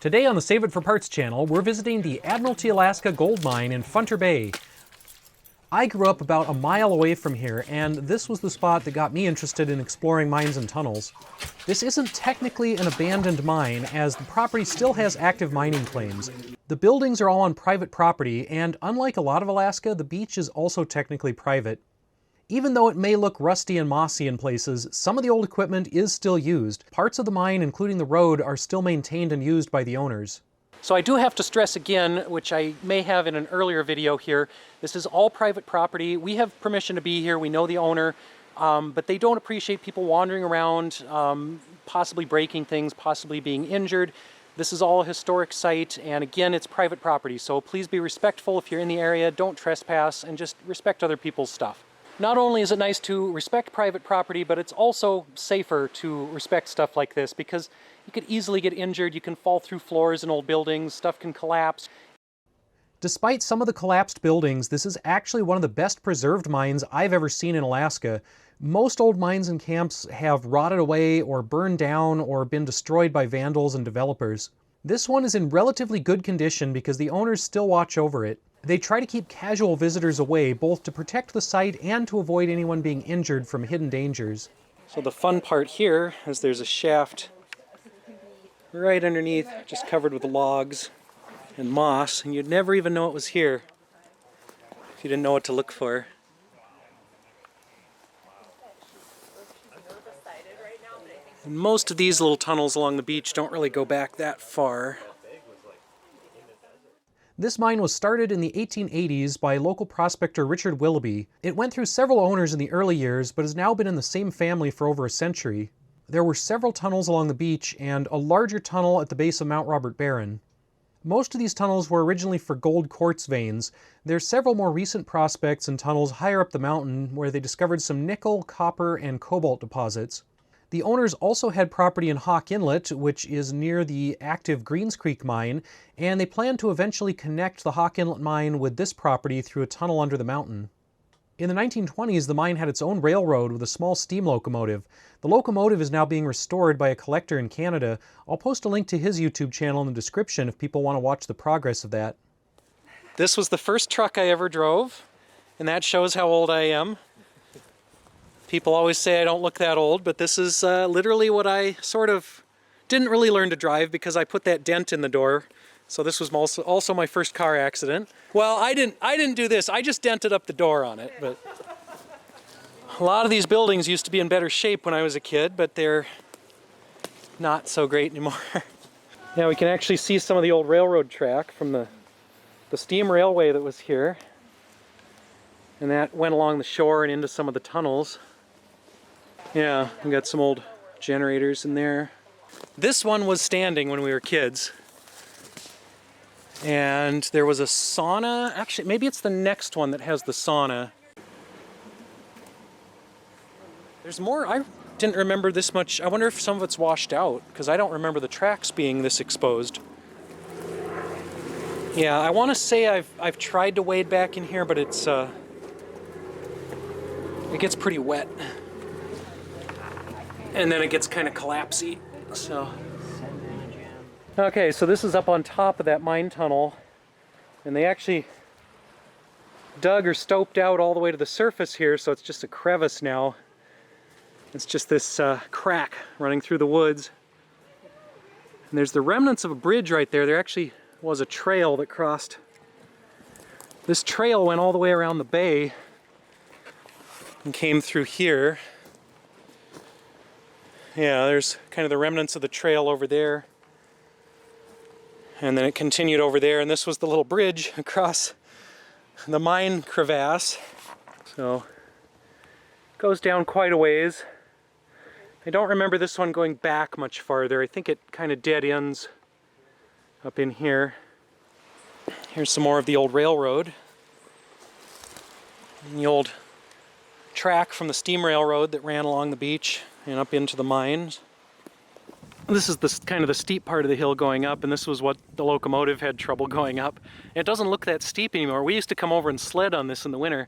Today on the Save It for Parts channel, we're visiting the Admiralty Alaska gold mine in Funter Bay. I grew up about a mile away from here, and this was the spot that got me interested in exploring mines and tunnels. This isn't technically an abandoned mine, as the property still has active mining claims. The buildings are all on private property, and unlike a lot of Alaska, the beach is also technically private. Even though it may look rusty and mossy in places, some of the old equipment is still used. Parts of the mine, including the road, are still maintained and used by the owners. So I do have to stress again, which I may have in an earlier video here, this is all private property. We have permission to be here, we know the owner, but they don't appreciate people wandering around, possibly breaking things, possibly being injured. This is all a historic site, and again, it's private property, so please be respectful if you're in the area, don't trespass, and just respect other people's stuff. Not only is it nice to respect private property, but it's also safer to respect stuff like this because you could easily get injured, you can fall through floors in old buildings, stuff can collapse. Despite some of the collapsed buildings, this is actually one of the best preserved mines I've ever seen in Alaska. Most old mines and camps have rotted away or burned down or been destroyed by vandals and developers. This one is in relatively good condition because the owners still watch over it. They try to keep casual visitors away, both to protect the site and to avoid anyone being injured from hidden dangers. So the fun part here is there's a shaft right underneath, just covered with logs and moss, and you'd never even know it was here if you didn't know what to look for. And most of these little tunnels along the beach don't really go back that far. This mine was started in the 1880s by local prospector Richard Willoughby. It went through several owners in the early years, but has now been in the same family for over a century. There were several tunnels along the beach and a larger tunnel at the base of Mount Robert Barron. Most of these tunnels were originally for gold quartz veins. There's several more recent prospects and tunnels higher up the mountain where they discovered some nickel, copper, and cobalt deposits. The owners also had property in Hawk Inlet, which is near the active Greens Creek mine, and they plan to eventually connect the Hawk Inlet mine with this property through a tunnel under the mountain. In the 1920s, the mine had its own railroad with a small steam locomotive. The locomotive is now being restored by a collector in Canada. I'll post a link to his YouTube channel in the description if people want to watch the progress of that. This was the first truck I ever drove, and that shows how old I am. People always say I don't look that old, but this is literally what I sort of didn't really learn to drive because I put that dent in the door. So this was also my first car accident. Well, I didn't do this. I just dented up the door on it. But a lot of these buildings used to be in better shape when I was a kid, but they're not so great anymore. Now we can actually see some of the old railroad track from the steam railway that was here. And that went along the shore and into some of the tunnels. Yeah, we got some old generators in there. This one was standing when we were kids. And there was a sauna. Actually, maybe it's the next one that has the sauna. There's more. I didn't remember this much. I wonder if some of it's washed out, because I don't remember the tracks being this exposed. Yeah, I want to say I've tried to wade back in here, but it gets pretty wet. And then it gets kind of collapsy, so. Okay, so this is up on top of that mine tunnel, and they actually dug or stoped out all the way to the surface here, so it's just a crevice now. It's just this crack running through the woods. And there's the remnants of a bridge right there. There actually was a trail that crossed. This trail went all the way around the bay and came through here. Yeah, there's kind of the remnants of the trail over there. And then it continued over there, and this was the little bridge across the mine crevasse. So, it goes down quite a ways. I don't remember this one going back much farther. I think it kind of dead ends up in here. Here's some more of the old railroad. And the old track from the steam railroad that ran along the beach and up into the mines. This is kind of the steep part of the hill going up, and this was what the locomotive had trouble going up. It doesn't look that steep anymore. We used to come over and sled on this in the winter.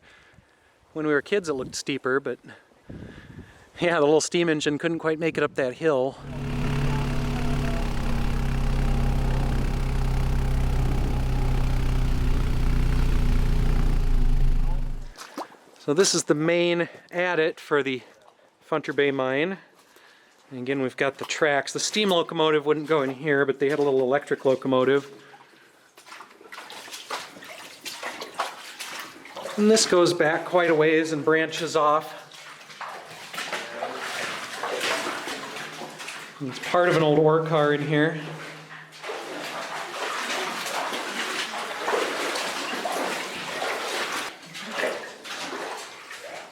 When we were kids it looked steeper, but yeah, the little steam engine couldn't quite make it up that hill. So this is the main adit for the Funter Bay mine. And again, we've got the tracks. The steam locomotive wouldn't go in here, but they had a little electric locomotive. And this goes back quite a ways and branches off. And it's part of an old ore car in here.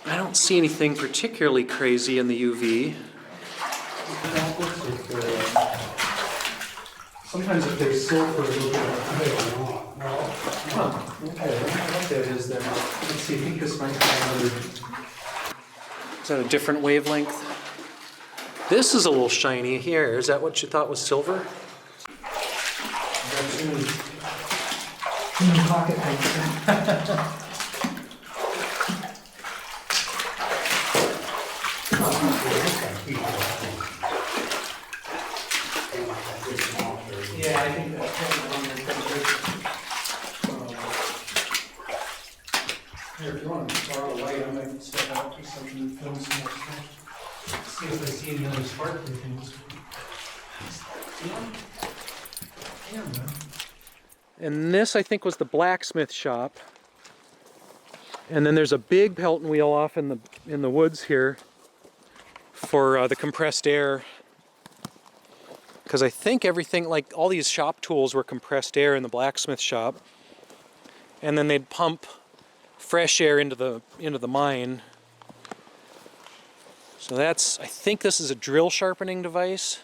I don't see anything particularly crazy in the UV. Sometimes if there's sulfur, it'll be not. Huh. Okay, I don't know what that is then. Let's see, I think this might be another... Is that a different wavelength? This is a little shiny here. Is that what you thought was silver? That's in the pocket thing. Yeah, I think that's probably on there. Here, if you want to borrow a light, I might step out for something and film some more stuff. See if I see any other sparkly things. Yeah, man. And this, I think, was the blacksmith shop. And then there's a big Pelton wheel off in the woods here for the compressed air. Because I think everything, like all these shop tools were compressed air in the blacksmith shop. And then they'd pump fresh air into the mine. So that's, I think this is a drill sharpening device.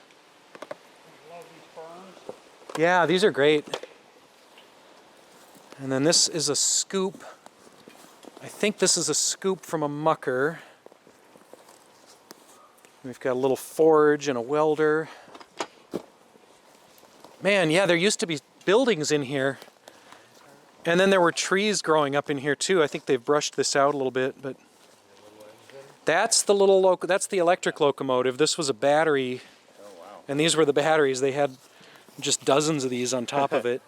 Love these farms. Yeah, these are great. And then this is a scoop. I think this is a scoop from a mucker. We've got a little forge and a welder. Man, yeah, there used to be buildings in here. And then there were trees growing up in here too. I think they've brushed this out a little bit, but that's the that's the electric locomotive. This was a battery. Oh, wow. And these were the batteries. They had just dozens of these on top of it.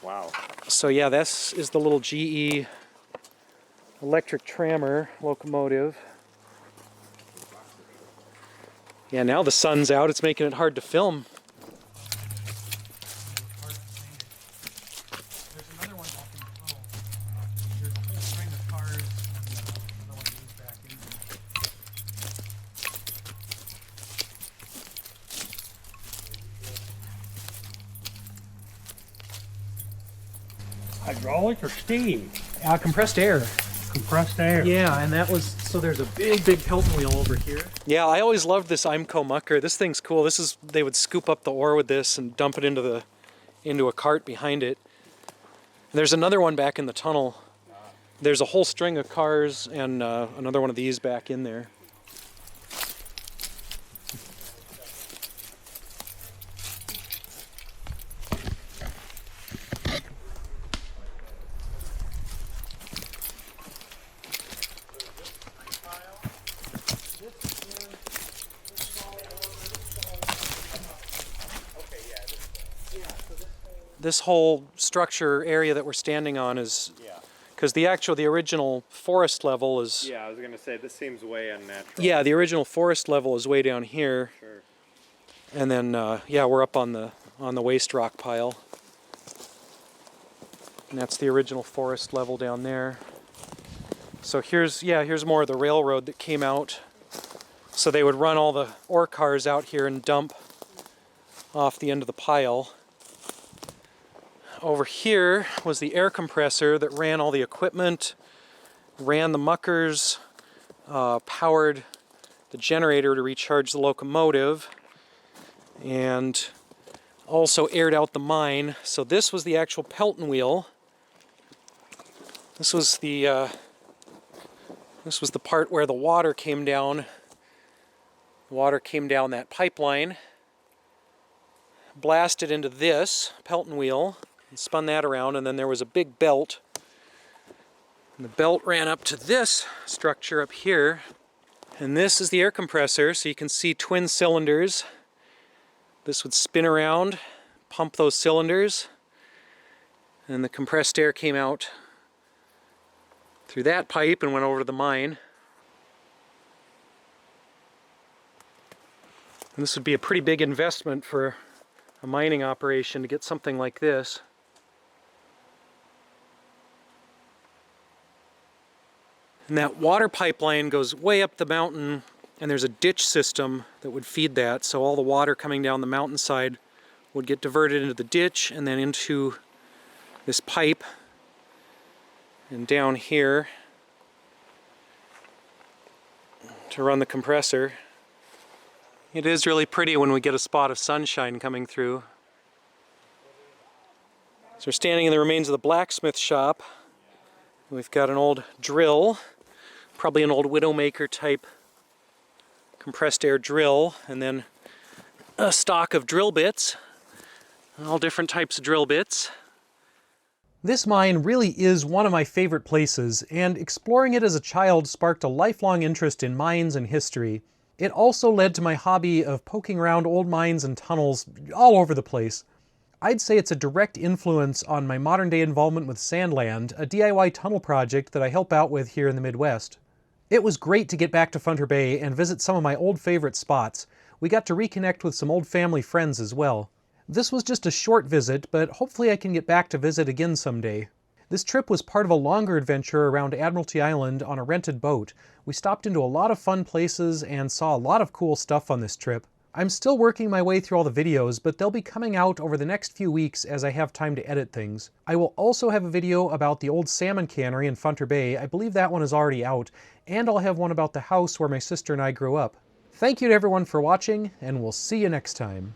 Wow. So yeah, this is the little GE electric trammer locomotive. Yeah, now the sun's out. It's making it hard to film. There's another one up in the tunnel. There's a whole string of cars and another one goes back in there. Hydraulic or steam? Compressed air. Compressed air. Yeah, and that was, so there's a big Pelton wheel over here. Yeah, I always loved this Imco mucker. This thing's cool. This is, they would scoop up the ore with this and dump it into a cart behind it. And there's another one back in the tunnel. There's a whole string of cars and another one of these back in there. This whole structure area that we're standing on is, because the original forest level is, Yeah, I was gonna say this seems way unnatural. yeah, the original forest level is way down here. Sure. And then, yeah, we're up on the waste rock pile. And that's the original forest level down there. So here's more of the railroad that came out. So they would run all the ore cars out here and dump off the end of the pile. Over here was the air compressor that ran all the equipment, ran the muckers, powered the generator to recharge the locomotive, and also aired out the mine. So this was the actual Pelton wheel. This was the part where the water came down. Water came down that pipeline, blasted into this Pelton wheel, and spun that around, and then there was a big belt. And the belt ran up to this structure up here. And this is the air compressor, so you can see twin cylinders. This would spin around, pump those cylinders, and the compressed air came out through that pipe and went over to the mine. And this would be a pretty big investment for a mining operation to get something like this. And that water pipeline goes way up the mountain, and there's a ditch system that would feed that, so all the water coming down the mountainside would get diverted into the ditch and then into this pipe and down here to run the compressor. It is really pretty when we get a spot of sunshine coming through. So we're standing in the remains of the blacksmith shop. We've got an old drill, probably an old Widowmaker type compressed air drill, and then a stock of drill bits, all different types of drill bits. This mine really is one of my favorite places, and exploring it as a child sparked a lifelong interest in mines and history. It also led to my hobby of poking around old mines and tunnels all over the place. I'd say it's a direct influence on my modern day involvement with Sandland, a DIY tunnel project that I help out with here in the Midwest. It was great to get back to Funter Bay and visit some of my old favorite spots. We got to reconnect with some old family friends as well. This was just a short visit, but hopefully I can get back to visit again someday. This trip was part of a longer adventure around Admiralty Island on a rented boat. We stopped into a lot of fun places and saw a lot of cool stuff on this trip. I'm still working my way through all the videos, but they'll be coming out over the next few weeks as I have time to edit things. I will also have a video about the old salmon cannery in Funter Bay. I believe that one is already out, and I'll have one about the house where my sister and I grew up. Thank you to everyone for watching, and we'll see you next time.